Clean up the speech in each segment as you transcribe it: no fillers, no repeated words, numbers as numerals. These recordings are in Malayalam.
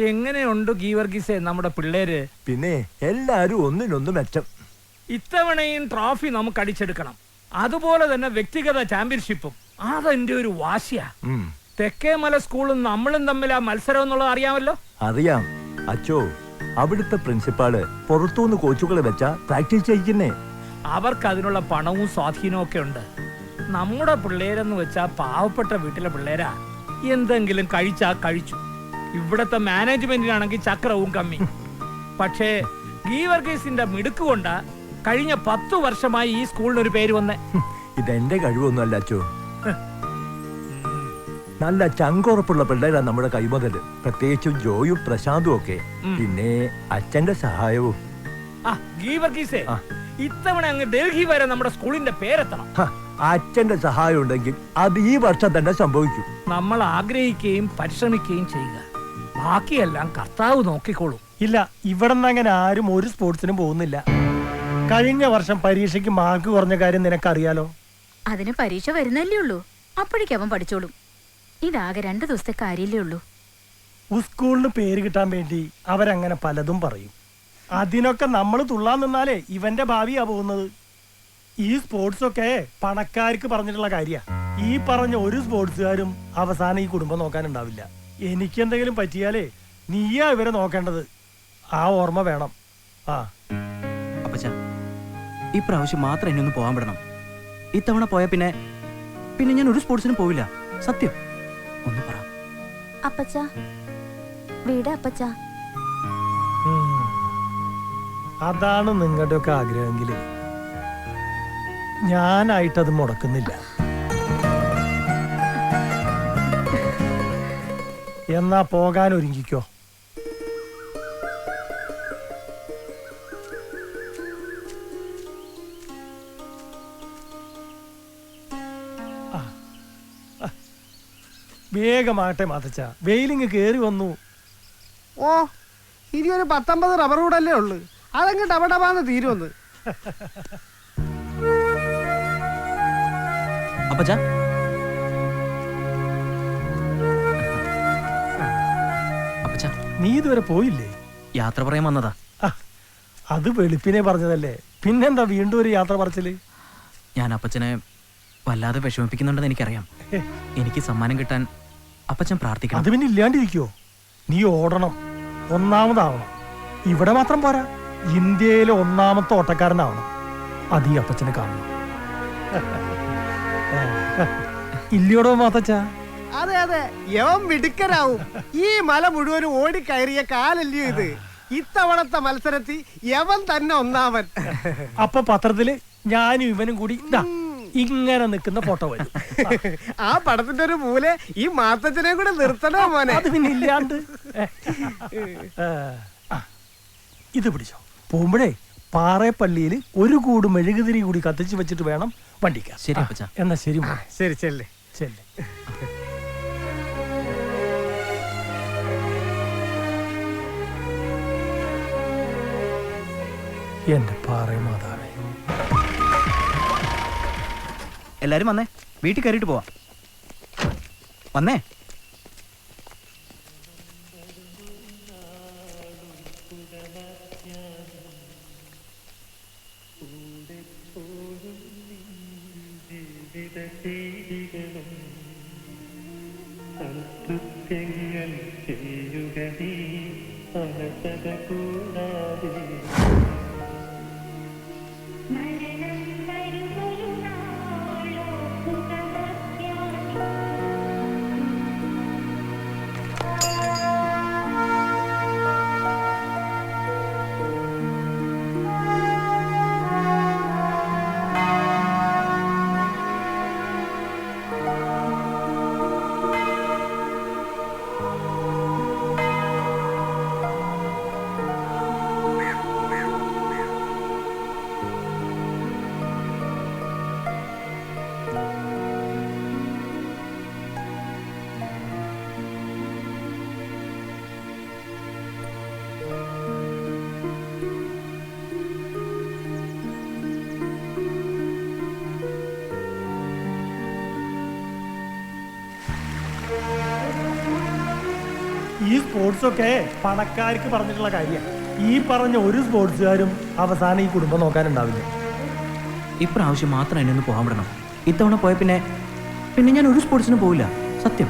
എങ്ങനെയുണ്ട് ഗീവർഗീസേ നമ്മുടെ പിള്ളേര്? പിന്നെ എല്ലാരും ഒന്നിനൊന്ന് മെച്ചം. ഇത്തവണയും ട്രോഫി നമുക്ക് അടിച്ചെടുക്കണം. അതുപോലെ തന്നെ വ്യക്തിഗത ചാമ്പ്യൻഷിപ്പും. അതെന്റെ ഒരു വാശിയാ. തെക്കേമല സ്കൂളും നമ്മളും തമ്മിൽ ആ മത്സരം എന്നുള്ളത് അറിയാമല്ലോ. അറിയാം അച്ചോ. അവിടുത്തെ പ്രിൻസിപ്പാള് പുറത്തുനിന്ന് കോച്ചുകളെ വെച്ചാ പ്രാക്ടീസ് ചെയ്യിക്കുന്നേ. അവർക്ക് അതിനുള്ള പണവും സ്വാധീനവും ഒക്കെ ഉണ്ട്. നമ്മുടെ പിള്ളേരെന്ന് വെച്ചാ പാവപ്പെട്ട വീട്ടിലെ പിള്ളേരാ. എന്തെങ്കിലും കഴിച്ചാ കഴിച്ചു. ഇവിടത്തെ മാനേജ്മെന്റിനാണെങ്കിൽ ചക്രവും കമ്മി. പക്ഷേ ഗീവർഗീസിന്റെ മിടുക്ക് കൊണ്ടാ കഴിഞ്ഞ 10 വർഷമായി ഈ സ്കൂളിനൊരു പേര് വന്നേ. ഇതെന്റെ കഴിവൊന്നും അല്ല അച്ചോ. നല്ല ചങ്കുറപ്പുള്ള പിള്ളേരാ നമ്മുടെ കൈമുതല്. പ്രത്യേകിച്ചും ജോയും പ്രശാന്തും ഒക്കെ. പിന്നെ അച്ഛന്റെ സഹായവും. ഗീവർഗീസേ, ഇത്തവണ അങ്ങ് ഡൽഹി വരെ നമ്മുടെ സ്കൂളിന്റെ പേരെത്തണം. അച്ഛന്റെ സഹായം ഉണ്ടെങ്കിൽ അത് ഈ വർഷം തന്നെ സംഭവിക്കും. നമ്മൾ ആഗ്രഹിക്കുകയും പരിശ്രമിക്കുകയും ചെയ്യുക. ബാക്കിയെല്ലാം കർത്താവ് നോക്കിക്കോളും. ഇല്ല, ഇവിടെ നിന്ന് അങ്ങനെ ആരും ഒരു സ്പോർട്സിനും പോകുന്നില്ല. കഴിഞ്ഞ വർഷം പരീക്ഷയ്ക്ക് മാർക്ക് കുറഞ്ഞ കാര്യം നിനക്കറിയാലോ. അതിന് പരീക്ഷ വരുന്നല്ലേ ഉള്ളൂ. അപ്പോഴേക്കും അവൻ പഠിച്ചോളും. ഇതാകെ 2 ദിവസത്തെ കാര്യല്ലേ ഉള്ളൂ. സ്കൂളിന് പേര് കിട്ടാൻ വേണ്ടി അവരങ്ങനെ പലതും പറയും. അതിനൊക്കെ നമ്മൾ തുള്ളാൻ നിന്നാലേ ഇവന്റെ ഭാവിയാ പോകുന്നത്. ഈ സ്പോർട്സ് ഒക്കെ പണക്കാർക്ക് പറഞ്ഞിട്ടുള്ള കാര്യ. ഈ പറഞ്ഞ ഒരു സ്പോർട്സുകാരും അവസാനം ഈ കുടുംബം നോക്കാനുണ്ടാവില്ല. എനിക്കെന്തെങ്കിലും പറ്റിയാലേ നീയാ ഇവരെ നോക്കേണ്ടത്. ആ ഓർമ്മ വേണം. അപ്പച്ചാ, ഈ പ്രാവശ്യം മാത്രം എന്നെ ഒന്ന് പോകാൻ വിടണം. ഇത്തവണ പോയ പിന്നെ ഞാൻ ഒരു സ്പോർട്സിനും പോവില്ല. സത്യം. ഒന്ന് പറ അപ്പച്ചാ. വീട് അപ്പച്ചാ. അതാണ് നിങ്ങളുടെ ഒക്കെ ആഗ്രഹമെങ്കില് ഞാനായിട്ടത് മുടക്കുന്നില്ല. എന്നാ പോകാൻ ഒരുങ്ങിക്കോ. വേഗമാട്ടെ മാതച്ച, വെയിലിങ് കേറി വന്നു. ഓ, ഇനി ഒരു 19 റബ്ബർ കൂടല്ലേ ഉള്ളു. അതങ്ങ് ഡബഡബാന്ന് തീരുവന്ന്. അപ്പച്ചാ, അപ്പച്ചാ, നീ ഇതുവരെ പോയില്ലേ? യാത്ര പറയാൻ വന്നതാ. അത് വെളുപ്പിനെ പറഞ്ഞതല്ലേ, പിന്നെന്താ വീണ്ടും ഒരു യാത്ര പറച്ചില്? ഞാൻ അപ്പച്ചനെ വല്ലാതെ വിഷമിപ്പിക്കുന്നുണ്ടെന്ന് എനിക്കറിയാം. എനിക്ക് സമ്മാനം കിട്ടാൻ അപ്പച്ചൻ പ്രാർത്ഥിക്കണം. അത് പിന്നെ ഇല്ലാണ്ടിരിക്കോ? നീ ഓടണം, ഒന്നാമതാവണം. ഇവിടെ മാത്രം പോരാ, ഇന്ത്യയിലെ 1ാമത്തെ ഓട്ടക്കാരനാവണം. അത് ഈ അപ്പച്ചനെ കാണണം. ഇല്ലയോടോ മാത്തച്ച? അതെ അതെ, യവൻ മിടുക്കനാവും. ഈ മല മുഴുവനും ഓടിക്കയറിയ കാലല്ലയോ ഇത്. ഇത്തവണത്തെ മത്സരത്തിൽ യവൻ തന്നെ 1ാമൻ. അപ്പൊ പത്രത്തില് ഞാനും ഇവനും കൂടി ഇങ്ങനെ നിൽക്കുന്ന ഫോട്ടോ വരും. ആ പടത്തിന്റെ ഒരു മൂലെ ഈ മാത്തച്ഛനെ കൂടെ നിർത്തണോ മോനെ? അത് പിന്നെ ഇല്ലാണ്ട്. ഇത് പിടിച്ചോ. പോകുമ്പോഴേ പാറേപ്പള്ളിയിൽ ഒരു കൂട് മെഴുകുതിരി കൂടി കത്തിച്ച് വെച്ചിട്ട് വേണം വണ്ടിക്കാൻ. ശരി അപ്പച്ചാ. എന്നാ ശരി. ശരി, ചെല്ലേ ചെല്ലേ. എന്റെ പാറ മാതാവേ. എല്ലാരും വന്നേ, വീട്ടിൽ കയറിയിട്ട് പോവാം. വന്നേ. ഈ സ്പോർട്സ് ഒക്കെ പണക്കാർക്ക് പറഞ്ഞിട്ടുള്ള കാര്യമാണ്. ഈ പറഞ്ഞ ഒരു സ്പോർട്സുകാരും അവസാനം ഈ കുടുംബം നോക്കാനുണ്ടാവില്ല. ഇപ്രാവശ്യം മാത്രം എന്നെ ഒന്ന് പോകാൻ വിടണം. ഇത്തവണ പോയ പിന്നെ പിന്നെ ഞാൻ ഒരു സ്പോർട്സിനും പോവില്ല, സത്യം.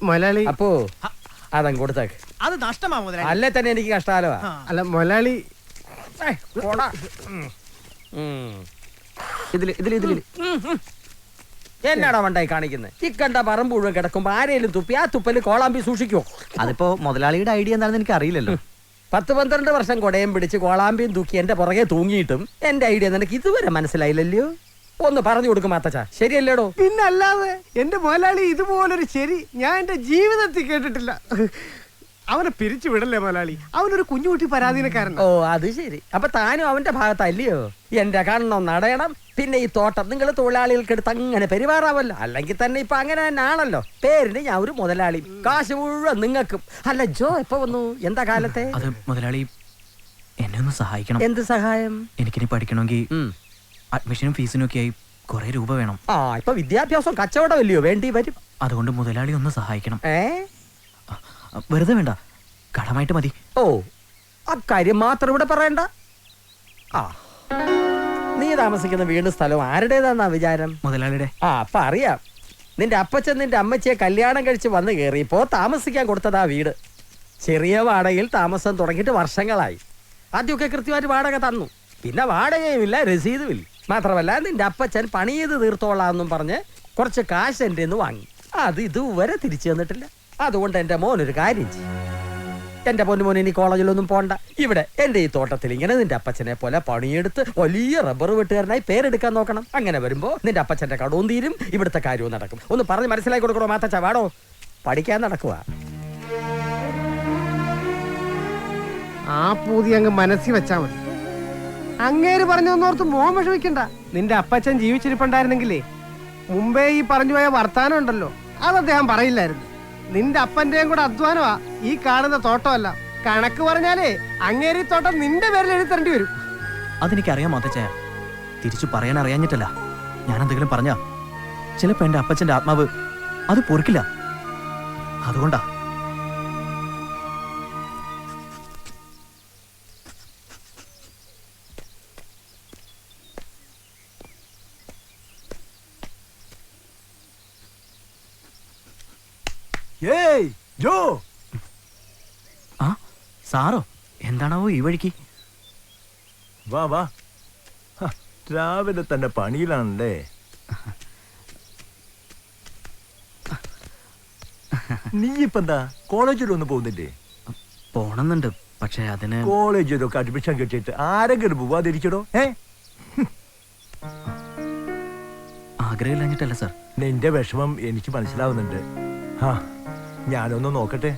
മൊലാളി അപ്പോ അതങ്ങ് കൊടുത്തേക്ക്. അത് നഷ്ടമാ മുതലാളി. അല്ലേ തന്നെ എനിക്ക് കഷ്ടാലവാ. അല്ല മൊലാളി എന്നാടാ വണ്ടായി കാണിക്കുന്നത്? ഈ കണ്ട പറമ്പ് മുഴുവൻ കിടക്കുമ്പോ ആരെയും തുപ്പി ആ തുപ്പല് കോളാമ്പി സൂക്ഷിക്കുവോ? അതിപ്പോ മുതലാളിയുടെ ഐഡിയ എന്താണെന്ന് എനിക്ക് അറിയില്ലല്ലോ. 10-12 വർഷം കൊടയും പിടിച്ച് കോളാമ്പിയും തൂക്കി എന്റെ പുറകെ തൂങ്ങിയിട്ടും എന്റെ ഐഡിയ നിനക്ക് ഇതുവരെ മനസ്സിലായില്ലല്ലോ. ഒന്ന് പറഞ്ഞു കൊടുക്കും മാത്തച്ച, ശരിയല്ലേടോ? പിന്നല്ലാതെ എന്റെ മൊലാളി ഇതുപോലൊരു ശരി ഞാൻ എന്റെ ജീവിതത്തിൽ കേട്ടിട്ടില്ല. അവനെ പിരിച്ചു വിടല്ലേ മൊലാളി, അവനൊരു കുഞ്ഞുകുട്ടി പരാധീനക്കാരൻ. ഓ അത് ശരി. അപ്പൊ താനും അവന്റെ ഭാഗത്തല്ലയോ? എന്റെ കണ്ണം നടയണം. പിന്നെ ഈ തോട്ടം നിങ്ങൾ തൊഴിലാളികൾക്ക് എടുത്ത് അങ്ങനെ പെരുമാറാവല്ലോ. അല്ലെങ്കിൽ തന്നെ ഇപ്പൊ അങ്ങനെ തന്നെ ആണല്ലോ. പേരിന് ഞാൻ ഒരു മുതലാളി, കാശ് മുഴുവൻ നിങ്ങൾക്കും. അല്ല ജോ എപ്പോ വന്നു? എന്താ കാലത്തെ? അത് മുതലാളി എന്നെ ഒന്ന് സഹായിക്കണം. എന്ത് സഹായം? എനിക്കിനി പഠിക്കണമെങ്കിൽ അഡ്മിഷനും ഫീസിനും ഒക്കെ ആയി കുറെ രൂപ വേണം. ആ ഇപ്പൊ വിദ്യാഭ്യാസം കച്ചവടമല്ലയോ വേണ്ടി വരും. അതുകൊണ്ട് മുതലാളി ഒന്ന് സഹായിക്കണം. വെറുതെ വേണ്ട, കടമായിട്ട് മതി. ഓ അക്കാര്യം മാത്രം ഇവിടെ പറയണ്ട. ആ നീ താമസിക്കുന്ന വീട് സ്ഥലം ആരുടേതാന്നാ വിചാരം? മുതലാളിയുടെ. ആ അപ്പൊ അറിയാം. നിന്റെ അപ്പച്ചൻ നിന്റെ അമ്മച്ചിയെ കല്യാണം കഴിച്ച് വന്ന് കയറിയപ്പോ താമസിക്കാൻ കൊടുത്തതാ വീട്. ചെറിയ വാടകയിൽ താമസം തുടങ്ങിയിട്ട് വർഷങ്ങളായി. ആദ്യമൊക്കെ കൃത്യമായിട്ട് വാടക തന്നു. പിന്നെ വാടകയുമില്ല, രസീതുമില്ല. മാത്രമല്ല നിന്റെ അപ്പച്ചൻ പണി ചെയ്ത് തീർത്തോളാന്നും പറഞ്ഞ് കുറച്ച് കാശ് എൻ്റെ നിന്ന് വാങ്ങി. അത് ഇതുവരെ തിരിച്ചു തന്നിട്ടില്ല. അതുകൊണ്ട് എൻ്റെ മോനൊരു കാര്യം ചെയ്യും. എൻ്റെ മോന് ഇനി കോളേജിലൊന്നും പോണ്ട. ഇവിടെ എൻ്റെ ഈ തോട്ടത്തിൽ ഇങ്ങനെ നിന്റെ അപ്പച്ചനെ പോലെ പണിയെടുത്ത് വലിയ റബ്ബർ വെട്ടുകാരനായി പേരെടുക്കാൻ നോക്കണം. അങ്ങനെ വരുമ്പോ നിന്റെ അപ്പച്ചന്റെ കടവും തീരും, ഇവിടുത്തെ കാര്യവും നടക്കും. ഒന്ന് പറഞ്ഞ് മനസ്സിലാക്കി കൊടുക്കണോ മാത്തച്ച? വാടോ, പഠിക്കാൻ നടക്കുക. ആ പൂതി അങ്ങ് മനസ്സിൽ വെച്ചാ മതി. അങ്ങേര് പറഞ്ഞോന്നോർത്ത് മോൻ വിഷമിക്കണ്ട. നിന്റെ അപ്പച്ചൻ ജീവിച്ചിരിപ്പുണ്ടായിരുന്നെങ്കിലേ മുമ്പേ ഈ പറഞ്ഞു പോയ വർത്താനം ഉണ്ടല്ലോ, അത് അദ്ദേഹം പറയില്ലായിരുന്നു. നിന്റെ അപ്പന്റെയും കൂടെ അധ്വാനമാ ഈ കാണുന്ന തോട്ടമല്ല. കണക്ക് പറഞ്ഞാലേ അങ്ങേരി തോട്ടം നിന്റെ പേരിൽ എഴുതേണ്ടി വരും. അതെനിക്കറിയാം മാത്തച്ച, തിരിച്ചു പറയാൻ അറിയാഞ്ഞിട്ടല്ല. ഞാൻ എന്തെങ്കിലും പറഞ്ഞാ ചിലപ്പോ എന്റെ അപ്പച്ചന്റെ ആത്മാവ് അത് പൊറുക്കില്ല. അതുകൊണ്ടാ. ഏയ് ജോ. ആ സാറോ? എന്താണാവോ ഈ വഴിക്ക്? വാ വാ, രാവിലെ തന്നെ പണിയിലാണല്ലേ. നീ ഇപ്പൊ എന്താ കോളേജിലൊന്നും പോകുന്നില്ലേ? പോണെന്നുണ്ട്, പക്ഷെ അതിന് കോളേജിലൊക്കെ അഡ്മിഷൻ കിട്ടിയിട്ട് ആരെങ്കിലും പോവാതിരിക്കടോ? ആഗ്രഹമില്ലാഞ്ഞിട്ടല്ല സാർ. നിന്റെ വിഷമം എനിക്ക് മനസ്സിലാവുന്നുണ്ട്. ഞാനൊന്ന് നോക്കട്ടെ.